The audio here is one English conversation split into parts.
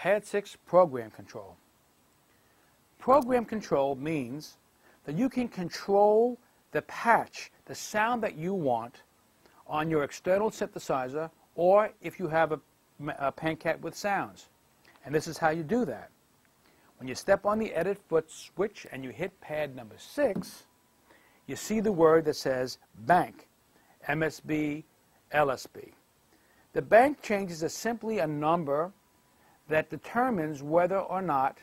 Pad 6 Program Control. Program control means that you can control the patch, the sound that you want on your external synthesizer, or if you have a PanCat with sounds. And this is how you do that. When you step on the edit foot switch and you hit pad number 6, you see the word that says bank, MSB, LSB. The bank changes is simply a number that determines whether or not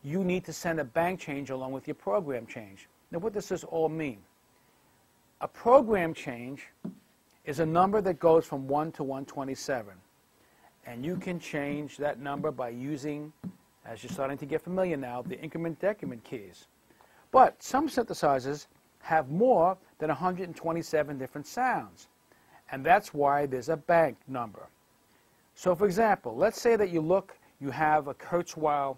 you need to send a bank change along with your program change. Now, what does this all mean? A program change is a number that goes from 1 to 127. And you can change that number by using, as you're starting to get familiar now, the increment-decrement keys. But some synthesizers have more than 127 different sounds. And that's why there's a bank number. So, for example, let's say that you have a Kurzweil,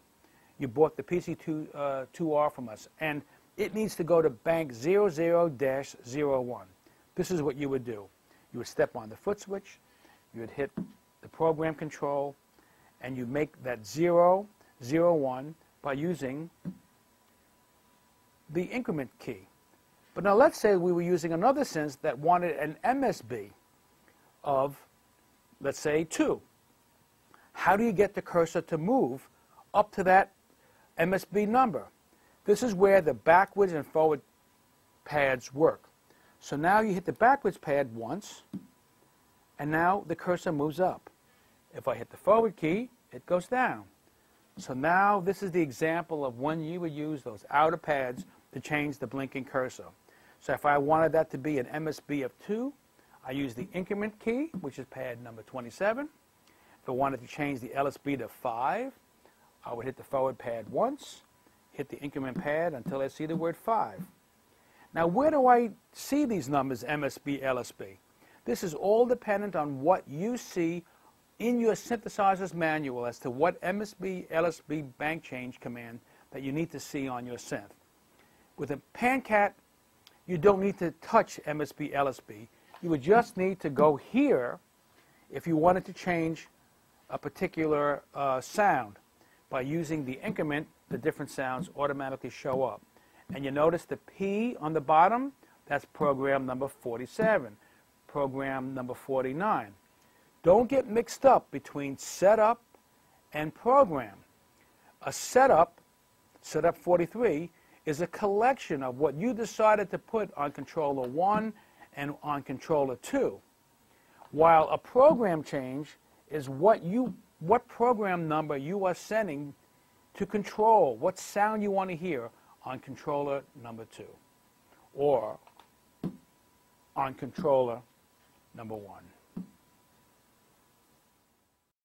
you bought the PC2R from us, and it needs to go to bank 00-01. This is what you would do. You would step on the foot switch, you would hit the program control, and you make that 001 by using the increment key. But now let's say we were using another synth that wanted an MSB of, let's say, 2. How do you get the cursor to move up to that MSB number? This is where the backwards and forward pads work. So now you hit the backwards pad once, and now the cursor moves up. If I hit the forward key, it goes down. So now this is the example of when you would use those outer pads to change the blinking cursor. So if I wanted that to be an MSB of 2, I use the increment key, which is pad number 27. If I wanted to change the LSB to 5, I would hit the forward pad once, hit the increment pad until I see the word 5. Now, where do I see these numbers, MSB, LSB? This is all dependent on what you see in your synthesizer's manual as to what MSB, LSB bank change command that you need to see on your synth. With a PanCat, you don't need to touch MSB, LSB. You would just need to go here if you wanted to change a particular sound. By using the increment, the different sounds automatically show up. And you notice the P on the bottom, that's program number 47, program number 49. Don't get mixed up between setup and program. A setup 43, is a collection of what you decided to put on controller 1 and on controller 2. While a program change is what program number you are sending to control what sound you want to hear on controller number 2 or on controller number 1.